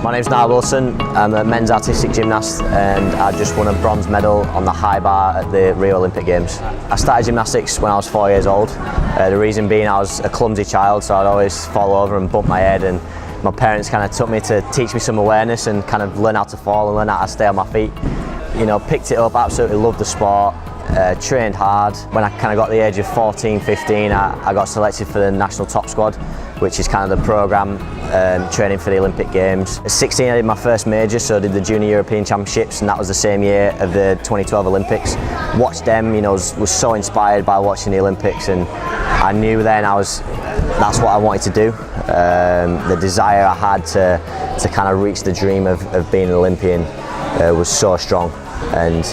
My name's Niall Wilson. I'm a men's artistic gymnast and I just won a bronze medal on the high bar at the Rio Olympic Games. I started gymnastics when I was 4 years old. The reason being I was a clumsy child, so I'd always fall over and bump my head, and my parents kind of took me to teach me some awareness and kind of learn how to fall and learn how to stay on my feet. You know, picked it up, absolutely loved the sport. Trained hard. When I kind of got the age of 14, 15, I got selected for the national top squad, which is kind of the programme training for the Olympic Games. At 16 I did my first major, so I did the Junior European Championships, and that was the same year of the 2012 Olympics. Watched them, you know, was so inspired by watching the Olympics, and I knew then that's what I wanted to do. The desire I had to kind of reach the dream of being an Olympian was so strong. And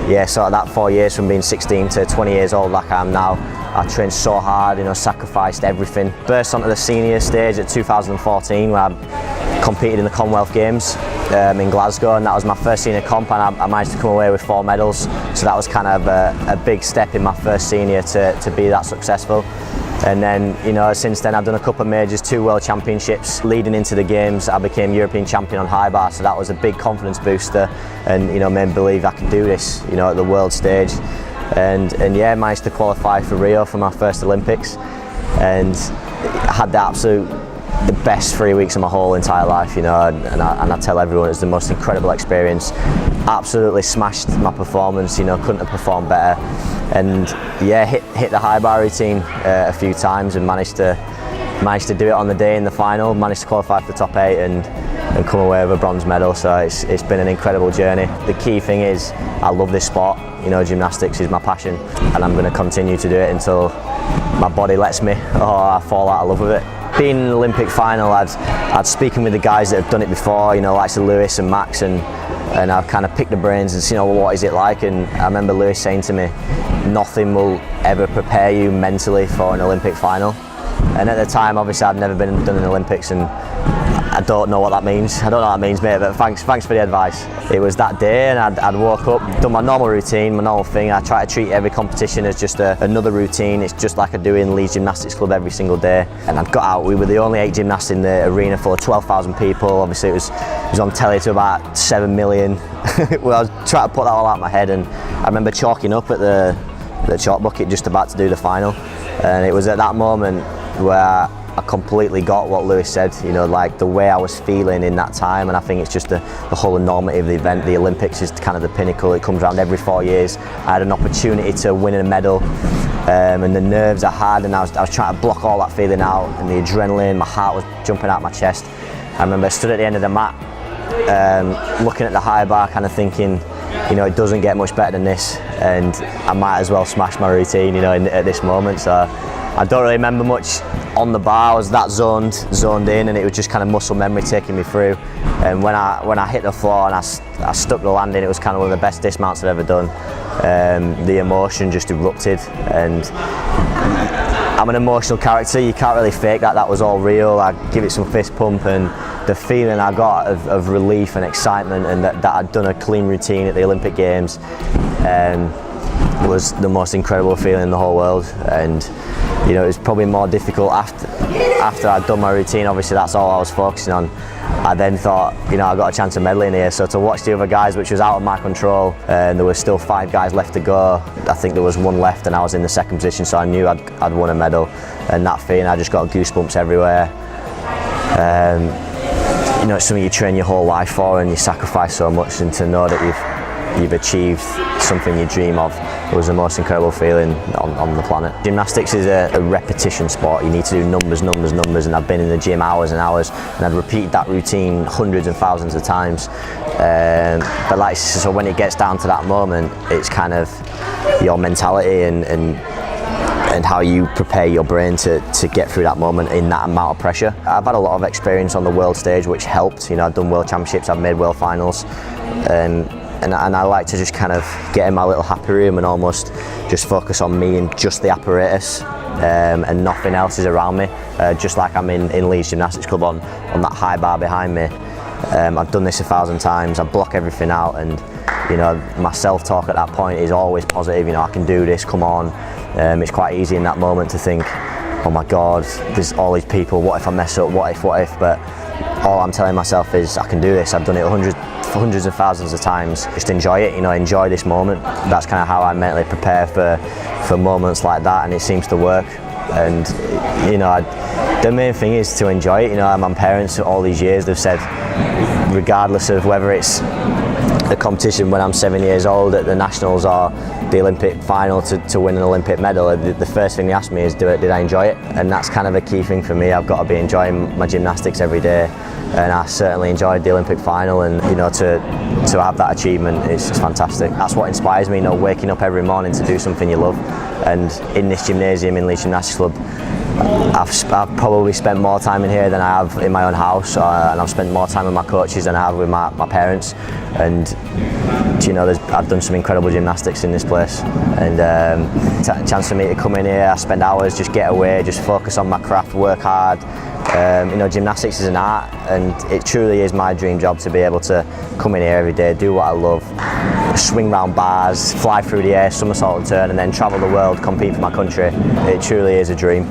yeah, so that 4 years from being 16 to 20 years old like I am now, I trained so hard, you know, sacrificed everything. Burst onto the senior stage at 2014 where I competed in the Commonwealth Games in Glasgow, and that was my first senior comp, and I managed to come away with 4 medals. So that was kind of a big step in my first senior to be that successful. And then, you know, since then I've done a couple of majors, 2 world championships. Leading into the games, I became European champion on high bar, so that was a big confidence booster, and you know, made me believe I could do this, you know, at the world stage. And yeah, managed to qualify for Rio for my first Olympics, and I had the best 3 weeks of my whole entire life, you know, and I tell everyone it was the most incredible experience. Absolutely smashed my performance, you know, couldn't have performed better. And yeah, hit the high bar routine a few times and managed to do it on the day in the final, managed to qualify for the top 8 and come away with a bronze medal. So it's been an incredible journey. The key thing is I love this sport, you know, gymnastics is my passion, and I'm going to continue to do it until my body lets me or I fall out of love with it. Being in an Olympic final, I'd speaking with the guys that have done it before, you know, like Lewis and Max, and I've kind of picked the brains and seen, you know, what is it like. And I remember Lewis saying to me, nothing will ever prepare you mentally for an Olympic final. And at the time, obviously, I'd never done an Olympics, and I don't know what that means. I don't know what that means, mate, but thanks for the advice. It was that day, and I'd woke up, done my normal routine, my normal thing. I try to treat every competition as just another routine. It's just like I do in Leeds Gymnastics Club every single day. And I'd got out, we were the only 8 gymnasts in the arena full of 12,000 people. Obviously, it was on telly to about 7 million. Well, I was trying to put that all out of my head, and I remember chalking up at the chalk bucket just about to do the final. And it was at that moment where I completely got what Lewis said, you know, like the way I was feeling in that time. And I think it's just the whole enormity of the event. The Olympics is kind of the pinnacle. It comes around every 4 years. I had an opportunity to win a medal, and the nerves I had, and I was trying to block all that feeling out, and the adrenaline, my heart was jumping out my chest. I remember I stood at the end of the mat, looking at the high bar, kind of thinking, you know, it doesn't get much better than this, and I might as well smash my routine, you know, at this moment. So I don't really remember much on the bar. I was that zoned in, and it was just kind of muscle memory taking me through. And when I hit the floor and I stuck the landing, it was kind of one of the best dismounts I've ever done. The emotion just erupted, and I'm an emotional character. You can't really fake that. That was all real. I give it some fist pump, and the feeling I got of relief and excitement, and that I'd done a clean routine at the Olympic Games, was the most incredible feeling in the whole world. And you know, it was probably more difficult after I'd done my routine. Obviously, that's all I was focusing on. I then thought, you know, I got a chance of medaling here. So to watch the other guys, which was out of my control, and there were still 5 guys left to go. I think there was 1 left, and I was in the 2nd position, so I knew I'd won a medal. And that feeling, I just got goosebumps everywhere. You know, it's something you train your whole life for, and you sacrifice so much, and to know that you've achieved something you dream of, it was the most incredible feeling on the planet. Gymnastics is a repetition sport. You need to do numbers, and I've been in the gym hours and hours, and I'd repeat that routine hundreds and thousands of times. But like, so when it gets down to that moment, it's kind of your mentality and how you prepare your brain to get through that moment in that amount of pressure. I've had a lot of experience on the world stage, which helped. You know, I've done world championships, I've made world finals, and I like to just kind of get in my little happy room and almost just focus on me and just the apparatus, and nothing else is around me, just like I'm in Leeds Gymnastics Club on that high bar behind me. I've done this 1,000 times. I block everything out, and you know, my self-talk at that point is always positive. You know, I can do this, come on. It's quite easy in that moment to think, oh my God, there's all these people, what if I mess up, what if, but all I'm telling myself is I can do this. I've done it hundreds of thousands of times. Just enjoy it, enjoy this moment. That's kind of how I mentally prepare for moments like that, and it seems to work. And the main thing is to enjoy it. My parents all these years, they've said, regardless of whether it's a competition when I'm 7 years old at the Nationals or the Olympic final to win an Olympic medal, the first thing they ask me is, did I enjoy it? And that's kind of a key thing for me. I've got to be enjoying my gymnastics every day, and I certainly enjoyed the Olympic final, and to have that achievement is fantastic. That's what inspires me, waking up every morning to do something you love. And in this gymnasium in Leeds Gymnastics Club, I've probably spent more time in here than I have in my own house, and I've spent more time with my coaches than I have with my parents. And I've done some incredible gymnastics in this place, and chance for me to come in here, I spend hours, just get away, just focus on my craft, work hard. Gymnastics is an art, and it truly is my dream job to be able to come in here every day, do what I love, swing round bars, fly through the air, somersault and turn, and then travel the world, compete for my country. It truly is a dream.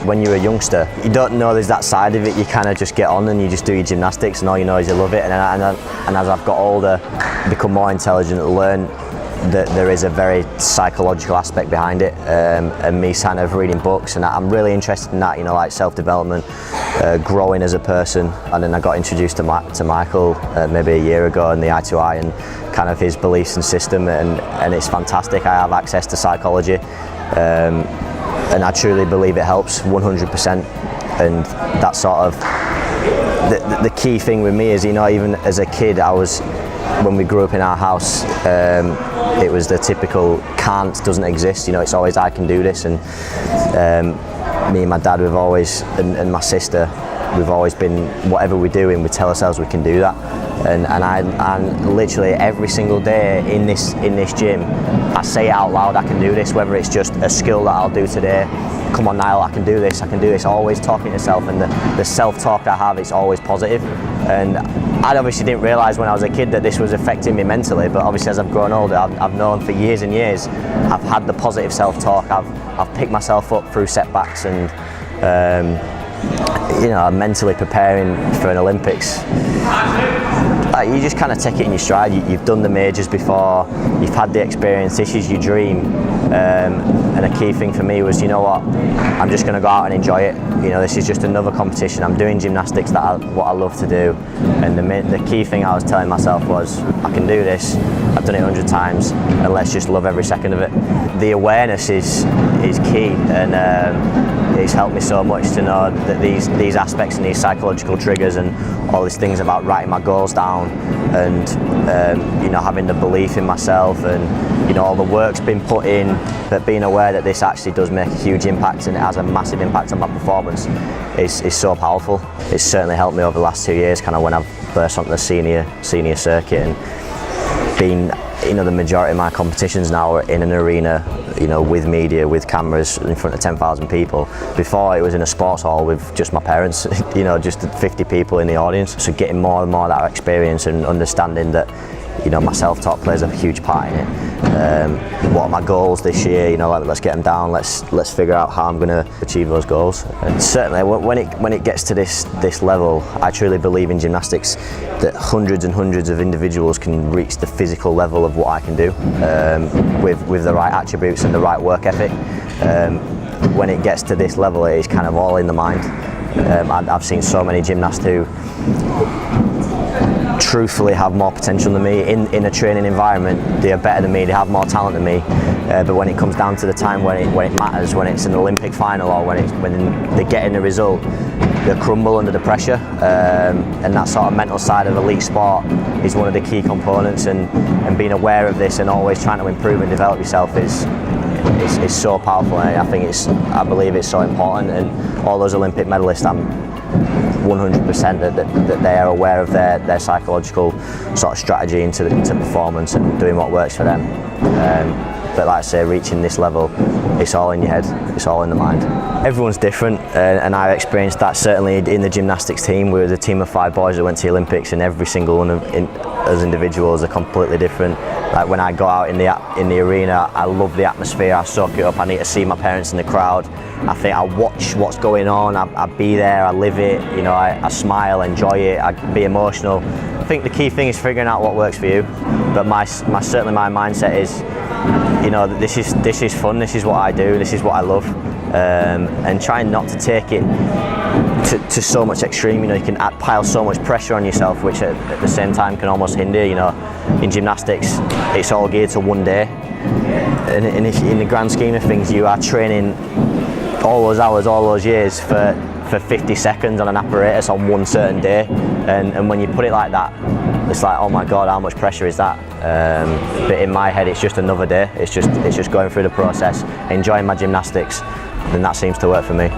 When you're a youngster, you don't know there's that side of it. You kind of just get on and you just do your gymnastics, and all you know is you love it. And as I've got older, become more intelligent, learn that there is a very psychological aspect behind it, and me kind of reading books, and I'm really interested in that, like self-development, growing as a person. And then I got introduced to Michael maybe a year ago in the i2i, and kind of his beliefs and system, and it's fantastic. I have access to psychology, and I truly believe it helps 100%. And that's sort of the key thing with me is, even as a kid, when we grew up in our house, it was the typical can't doesn't exist. It's always I can do this. And me and my dad, we've always, and my sister, we've always been, whatever we're doing, we tell ourselves we can do that. And I literally every single day in this gym, I say out loud, I can do this, whether it's just a skill that I'll do today. Come on, Nile, I can do this, always talking to yourself, and the self-talk I have is always positive. And I obviously didn't realise when I was a kid that this was affecting me mentally, but obviously as I've grown older, I've known for years and years, I've had the positive self-talk, I've picked myself up through setbacks, and I'm mentally preparing for an Olympics. You just kind of take it in your stride. You've done the majors before, you've had the experience, this is your dream. And a key thing for me was, I'm just going to go out and enjoy it. This is just another competition. I'm doing gymnastics, what I love to do. And the key thing I was telling myself was, I can do this, I've done it 100 times, and let's just love every second of it. The awareness is key, and it's helped me so much to know that these aspects and these psychological triggers and all these things about writing my goals down, and having the belief in myself, and all the work's been put in, but being aware that this actually does make a huge impact and it has a massive impact on my performance is so powerful. It's certainly helped me over the last 2 years, kind of when I've burst onto the senior circuit, and been, the majority of my competitions now are in an arena, with media, with cameras, in front of 10,000 people. Before, it was in a sports hall with just my parents, just 50 people in the audience. So getting more and more of that experience, and understanding that, my self-talk plays a huge part in it. What are my goals this year? Let's get them down. Let's figure out how I'm going to achieve those goals. And certainly, when it gets to this level, I truly believe in gymnastics that hundreds and hundreds of individuals can reach the physical level of what I can do, with the right attributes and the right work ethic. When it gets to this level, it is kind of all in the mind. I've seen so many gymnasts who truthfully have more potential than me in a training environment. They are better than me, they have more talent than me, but when it comes down to the time when it matters, when it's an Olympic final, or when they're getting the result, they crumble under the pressure, and that sort of mental side of elite sport is one of the key components, and being aware of this and always trying to improve and develop yourself is so powerful. I believe it's so important, and all those Olympic medalists, I'm 100% that they are aware of their psychological sort of strategy into performance and doing what works for them. But like I say, reaching this level, it's all in your head, it's all in the mind. Everyone's different, and I experienced that certainly in the gymnastics team. We were a team of 5 boys that went to the Olympics, and every single one as individuals are completely different. Like when I go out in the arena, I love the atmosphere, I soak it up, I need to see my parents in the crowd. I think I watch what's going on, I be there, I live it, you know, I smile, enjoy it, I be emotional. I think the key thing is figuring out what works for you, but certainly my mindset is, you know, this is fun, this is what I do, this is what I love, and trying not to take it to so much extreme. You know, you can pile so much pressure on yourself, which at the same time can almost hinder. You know, in gymnastics, it's all geared to one day, and in the grand scheme of things, you are training all those hours, all those years for 50 seconds on an apparatus on one certain day, and when you put it like that, it's like, oh my God, how much pressure is that? But in my head, it's just another day. It's just going through the process, enjoying my gymnastics, and that seems to work for me.